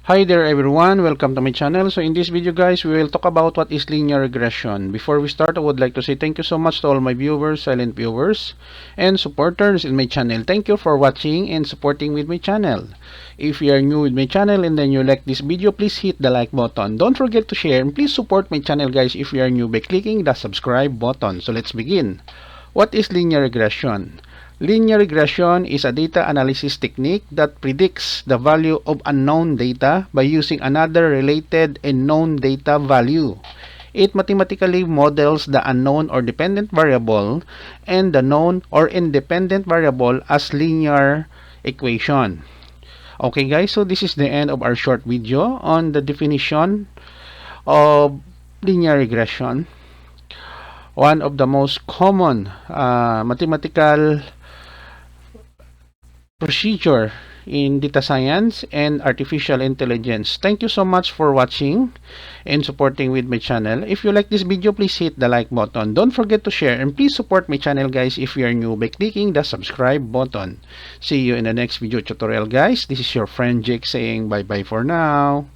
Hi there everyone, welcome to my channel. So in this video guys, we will talk about what is linear regression. Before we start, I would like to say thank you so much to all my viewers, silent viewers, and supporters in my channel. Thank you for watching and supporting with my channel. If you are new with my channel and then you like this video, please hit the like button. Don't forget to share and please support my channel guys if you are new by clicking the subscribe button. So let's begin. What is linear regression? Linear regression is a data analysis technique that predicts the value of unknown data by using another related and known data value. It mathematically models the unknown or dependent variable and the known or independent variable as linear equation. Okay guys, so this is the end of our short video on the definition of linear regression. One of the most common mathematical procedure in data science and artificial intelligence. Thank you so much for watching and supporting with my channel. If you like this video, please hit the like button. Don't forget to share and please support my channel guys if you are new by clicking the subscribe button. See you in the next video tutorial guys. This is your friend Jake saying bye bye for now.